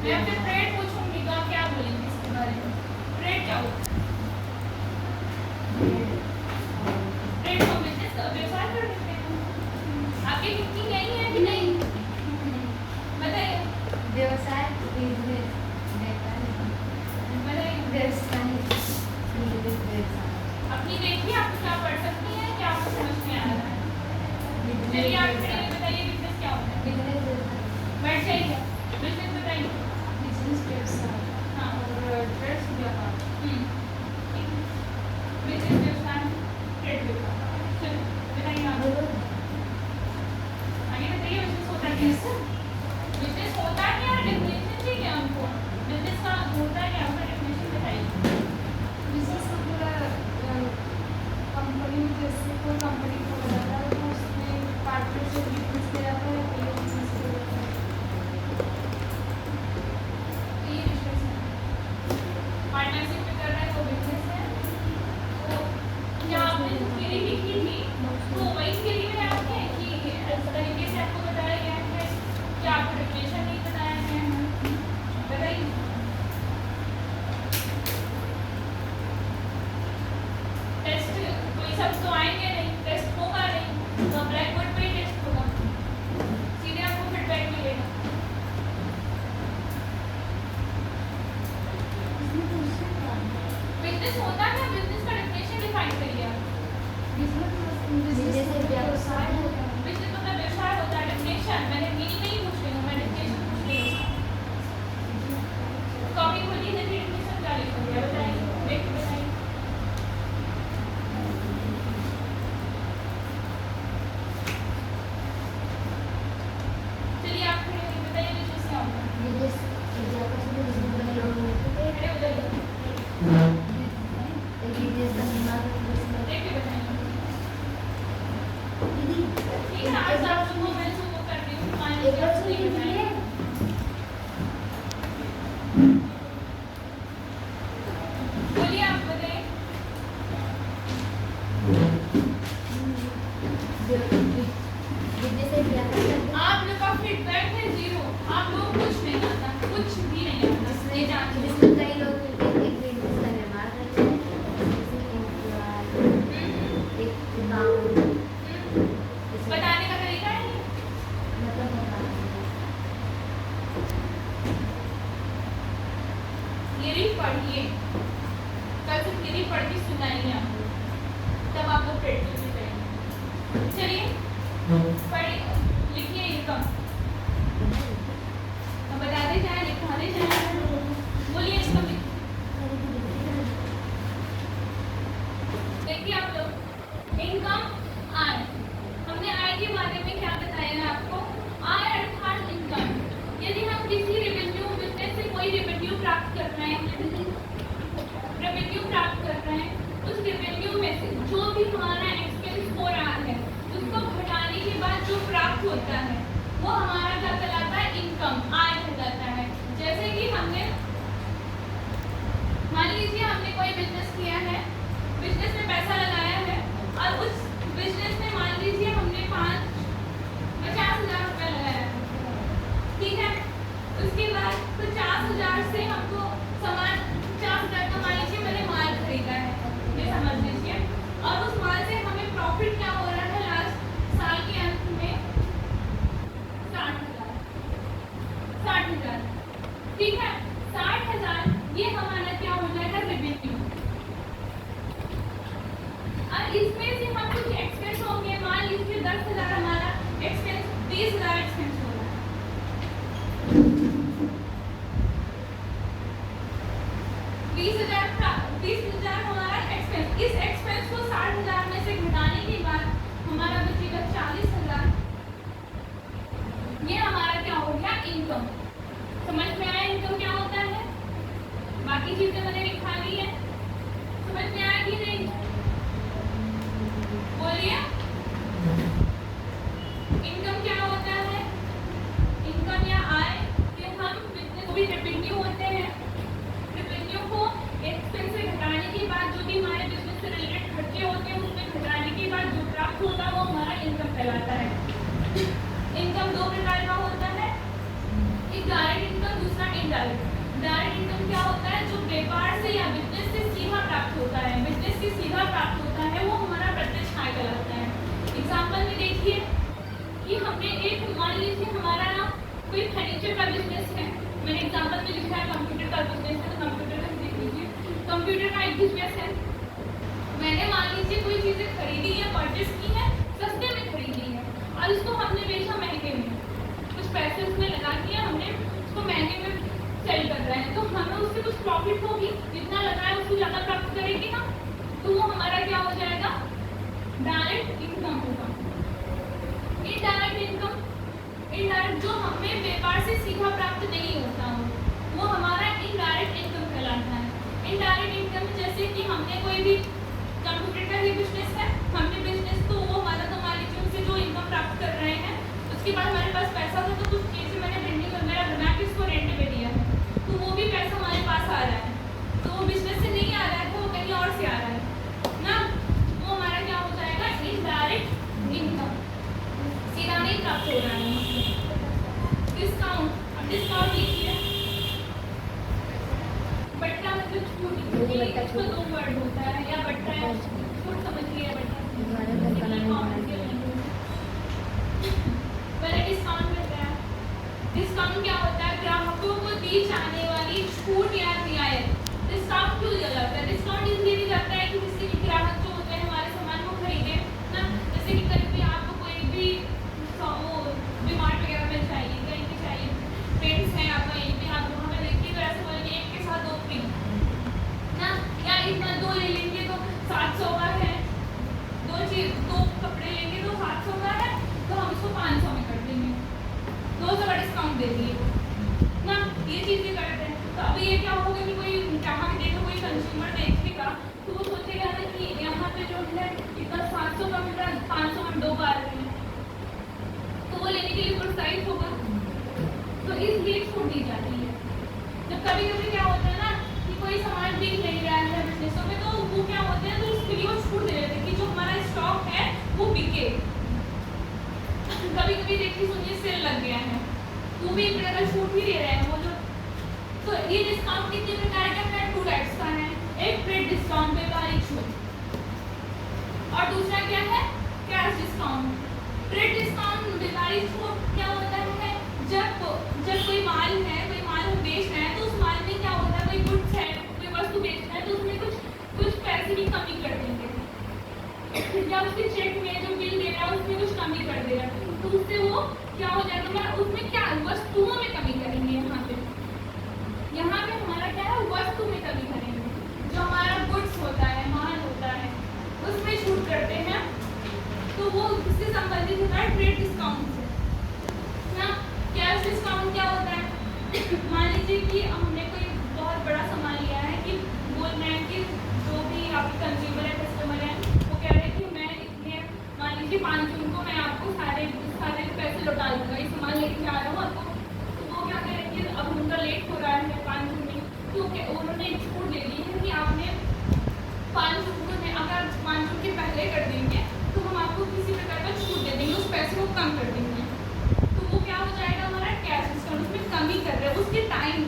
मैं आपसे ट्रेड पूछूंगी तो आप क्या बोलेंगे इसके बारे में? ट्रेड क्या होता है? ट्रेड हम बिजनेस व्यवसाय कर सकते हैं। आपकी थिंकिंग यही है कि नहीं? बताइए। व्यवसाय बिजनेस बताइए। व्यवसाय अपनी देखिए आप क्या पढ़ सकती हैं, क्या आपको समझ में आ रहा है? चलिए आप खड़े होकर बताइए बिजनेस क्या होता है? बैठ जाइए। बिजनेस बताइए। बिजनेस व्यवसाय हाँ। और ट्रेड्स व्यापार। बिजनेस व्यवसाय ट्रेड व्यापार। चलिए बताइए आप। आगे बताइए बिजनेस होता क्या है? बिजनेस होता क्या है? डेफिनेशन चाहिए हमको। बिजनेस का होता क्या है उसका डेफिनेशन बताइए। बिजनेस का पूरा कंपनी, जैसे कोई कंपनी को बनाना है तो उसमें पार्टनरशिप बिजनेस किया जाता है, तो ये बिजनेस किया जाता है। ये बिजनेस है। पार्टनरशिप में कर रहा है वो बिजनेस है। तो क्या आपने जो थ्योरी लिखी थी तो वही थ्योरी में आपने कि इस तरीके से आपको बताया गया है कि आपको डेफिनेशन नहीं बताया गया है? बताइए। टेस्ट कोई सब तो आएंगे नहीं, टेस्ट होगा नहीं, तो ब्लैक बोर्ड पे ही टेस्ट होगा, सीधे आपको फीडबैक मिलेगा। बिजनेस होता क्या? बिजनेस का डेफिनेशन डिफाइन करिए आप। बिजनेस व्यवसाय होता है। बिजनेस मतलब व्यवसाय होता है। डेफिनेशन मैंने मीनिंग नहीं पूछ रही हूँ, मैं डेफिनेशन पूछ रही हूँ। कॉपी खोलिए, देखिए डेफिनेशन क्या लिखा गया है, बताइए। देखिए बताइए। चलिए आप खड़े होकर बताइए बिजनेस क्या होता है? बिजनेस खड़े हो जाइए। देखिए बताइए। ठीक है, आज आप सुनो, मैं सुनो कर रही हूँ, मान लीजिए आप नहीं बताएं। बोलिए आप बताइए। आप लोग का फीडबैक है 0। आप लोग कुछ नहीं आता, कुछ भी नहीं आता, ये जानते हो। कई लोग एक बिजनेस का निर्माण करते हैं, एक गाँव बताने का तरीका है ये। मतलब थ्योरी पढ़िए, कल से थ्योरी पढ़ के सुनाइए आप लोग, तब आप लोग प्रैक्टिस करेंगे। चलिए पढ़िए, लिखिए इनकम, अब बताते जाए, लिखाते जाए। बोलिए इनकम। देखिए आप लोग, इनकम आय। हमने आय के बारे में क्या बताया है आपको? आय अर्थात इनकम। यदि हम किसी रेवेन्यू बिजनेस से कोई रेवेन्यू प्राप्त कर रहे हैं, उस रेवेन्यू में से जो भी हमारा एक्सपेंस हो रहा है उसको घटाने के बाद जो प्राप्त होता है वो हमारा क्या कहलाता है? इनकम, आय कहलाता है। जैसे कि हमने मान लीजिए हमने कोई बिजनेस किया है, बिजनेस में पैसा लगाया है और उस बिजनेस में मान लीजिए हमने 50,000 रुपया लगाया है, ठीक है। उसके बाद 50,000 से हमको सामान, 50,000 का मान लीजिए मैंने माल खरीदा है, ये समझ लीजिए, और उस माल से हमें प्रॉफिट क्या हो रहा है लास्ट साल के अंत में? 60,000, ठीक है। 60,000 ये हमारा क्या हो जाएगा? रेवेन्यू। और इसमें से हम कुछ एक्सपेंस होंगे, मान लीजिए 10,000 हमारा एक्सपेंस, 20,000 एक्सपेंस हो रहा है। 20,000 हमारा एक्सपेंस, इस एक्सपेंस को 60,000 में से घटाने के बाद हमारा बचेगा 40,000। ये हमारा क्या हो गया? इनकम। समझ में आया इनकम क्या होता है? बाकी चीजें मैंने लिखा ली है, समझ में आया कि नहीं? बोलिए इनकम क्या होता है? इनकम या आय, कि हम बिजनेस भी रेवेन्यू होते हैं, रेवेन्यू को एक्सपेंस से घटाने के बाद जो भी हमारे बिजनेस से रिलेटेड खर्चे होते हैं उसमें घटाने के बाद जो प्राप्त होता है वो हमारा इनकम कहलाता है। इनकम दो प्रकार का होता है, एक डायरेक्ट इनकम, दूसरा डायरेक्ट इनकम क्या होता है? जो व्यापार से या बिजनेस से सीधा प्राप्त होता है, बिजनेस से सीधा प्राप्त होता है, वो हमारा प्रत्यक्ष आय कहलाता है। एग्जाम्पल में देखिए कि हमने एक, मान लीजिए हमारा ना कोई फर्नीचर का बिजनेस है, मैंने एग्जाम्पल में लिखा है कंप्यूटर का बिजनेस है, तो कंप्यूटर का देख लीजिए, कंप्यूटर का एक बिजनेस है। मैंने मान लीजिए कोई चीज़ें खरीदी या परचेस की है, सस्ते में खरीदी है और इसको हमने बेचा महंगे में, कुछ पैसे उसमें लगा दिया, हमने उसको महंगे में सेल कर रहे हैं, तो हमें उससे कुछ प्रॉफिट होगी, जितना लगा है उससे ज़्यादा प्राप्त करेंगे ना, तो वो हमारा क्या हो जाएगा? डायरेक्ट इनकम होगा। इनडायरेक्ट इनकम, इनडायरेक्ट जो हमें व्यापार से सीधा प्राप्त नहीं होता हो, वो हमारा इनडायरेक्ट इनकम कहलाता है। इनडायरेक्ट इनकम जैसे कि हमने कोई भी कंप्यूटर का ही बिजनेस है, हमने बिजनेस तो वो हमारा, तो मान लीजिए उनसे जो इनकम प्राप्त कर रहे हैं, उसके बाद हमारे पास पैसा था, तो कुछ चीज़ें मैंने प्रिंटिंग वगैरह बना के उसको रेंट पे दिया है, तो वो भी पैसा हमारे पास आ रहा है, तो वो बिजनेस से नहीं आ रहा है, तो वो कहीं और से आ रहा है ना, वो हमारा क्या हो जाएगा? इनडायरेक्ट इनकम, सीधा नहीं प्राप्त हो रहा है। डिस्काउंट, अब डिस्काउंट लिखिए, बट्टा मतलब छूट, इसको दो वर्ड होता है, या बट्टा है छूट, समझिए बट्टा पहले डिस्काउंट मिलता है। डिस्काउंट क्या होता है? ग्राहकों को दी जाने वाली छूट या रियायत। डिस्काउंट क्यों दिया जाता है? डिस्काउंट इसलिए दिया जाता है कि जिससे कि ग्राहक जो होते हैं हमारे सामान को खरीदे ना, जैसे कि कहीं भी आपको कोई भी डिमांड वगैरह में चाहिए, कहीं भी चाहिए, पेंट्स हैं आपका, यहीं पे आप वहाँ पे देखिए तो ऐसे बोलेंगे एक के साथ दो फ्री ना, या इतना दो ले लेंगे तो 700 का है, दो कपड़े लेंगे तो 700 का है, तो हम उसको 500 में कर देंगे, 200 का डिस्काउंट दे दिए ना, ये चीज़ें करते हैं। तो अभी ये क्या होगा कि कोई ग्राहक देखो, कोई कंज्यूमर देखेगा तो वो सोचेगा ना कि यहाँ पे जो है इतना 700 का मिल रहा है, 500 में 2 बार रहे हैं, तो वो लेने के लिए प्रोत्साहित होगा, तो इसलिए छूट दी जाती है। जब कभी कभी क्या होता है ना कि कोई सामान बिक नहीं रहा है बिजनेसों में, तो वो क्या होते हैं, तो उसके लिए वो छूट दे देते हैं कि जो हमारा स्टॉक है वो बिके। कभी कभी देखिए सुनिए सेल लग गया है, तो भी एक तरह का छूट ही दे रहे हैं वो जो, तो ये डिस्काउंट कितने प्रकार का है? 2 टाइप्स का है, एक ट्रेड डिस्काउंट, व्यापारिक छूट, और दूसरा क्या है? Cash discount. ट्रेड डिस्काउंट, व्यापारिक छूट क्या होता है? जब कोई माल है, कोई माल हम बेच रहे हैं, तो उस माल में क्या होता है, कोई गुड्स है, कोई वस्तु बेच रहे हैं, तो उसमें कुछ पैसे की कमी कर देंगे, या उसके चेक में जो बिल दे रहा है उसमें कुछ कमी कर दे रहा है, तो उससे वो क्या हो जाएगा? उसमें क्या वस्तुओं में कमी करेंगे, यहाँ पे हमारा क्या है? वस्तु में कमी करेंगे, जो हमारा गुड्स होता है, माल होता है, उसमें छूट करते हैं, तो वो उससे संबंधित होता है ट्रेड डिस्काउंट से ना। कैश डिस्काउंट क्या होता है? मान लीजिए कि हमने कोई बहुत बड़ा सामान लिया है, कि बोल रहे हैं कि जो भी आपके कंज्यूमर है, कस्टमर है, वो कह रहे हैं कि मैं इतने, मान लीजिए 5 जून को मैं आपको सारे पैसे लौटा दूंगा, ये सामान लेके आ रहा हूँ आपको, तो वो क्या करेंगे? अब उनका लेट हो रहा है 5 जून में, तो उन्होंने एक छूट दे दी है कि आपने 5 जून में, अगर 5 जून के पहले कर देंगे तो हम आपको किसी प्रकार का छूट दे देंगे, उस पैसे को कम कर देंगे, तो वो क्या हो जाएगा? हमारा कैश डिस्काउंट, उसमें कमी कर रहे हैं, उसके टाइम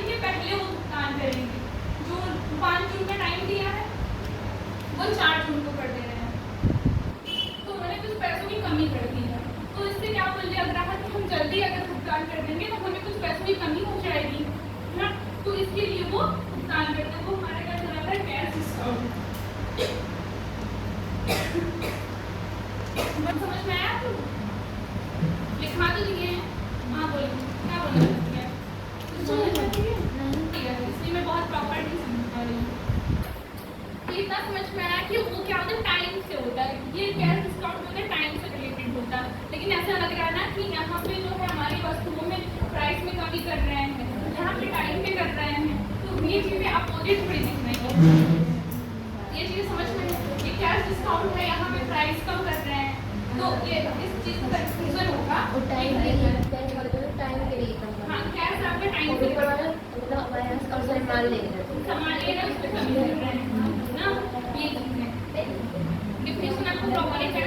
के पहले वो भुगतान करेंगे, जो 5 जून का टाइम दिया है वो 4 जून को कर दे रहे हैं, तो उन्होंने कुछ पैसों की कमी कर दी है, तो इससे क्या बोल दिया ग्राहक कि हम जल्दी अगर भुगतान कर देंगे तो हमें कुछ पैसों की कमी हो जाएगी ना, तो इसके लिए वो भुगतान करते हैं, वो हमारे क्या कहलाता है? Cash discount. समझ में आया आपको? लिखा तो दिए हैं, हाँ बोलो क्या बोलना चाहती है? इसलिए मैं बहुत प्रॉपर्ली समझा रही हूँ, इतना समझ में आया कि वो क्या होता है? टाइम से होता है, ये कैश डिस्काउंट होता है, टाइम से रिलेटेड होता है, लेकिन ऐसा लग रहा है ना कि यहाँ पे जो है हमारी वस्तुओं में प्राइस में कमी कर रहे हैं, यहाँ पे टाइम पे कर रहे हैं, तो ये चीज़ें अपोजिट थोड़ी दिख रही है, ये चीज़ समझ में? ये कैश डिस्काउंट है, यहाँ पे प्राइस कम कर रहे हैं, तो ये इस चीज़ का कंफ्यूजन होगा। टाइम के लिए हाँ, कैश आपका टाइम से सामान ले रहे सामान ले रहे हैं, उस पर कमी कर रहे हैं ना, ये चीज़ है। डिफिनेशन आपको प्रॉपर है?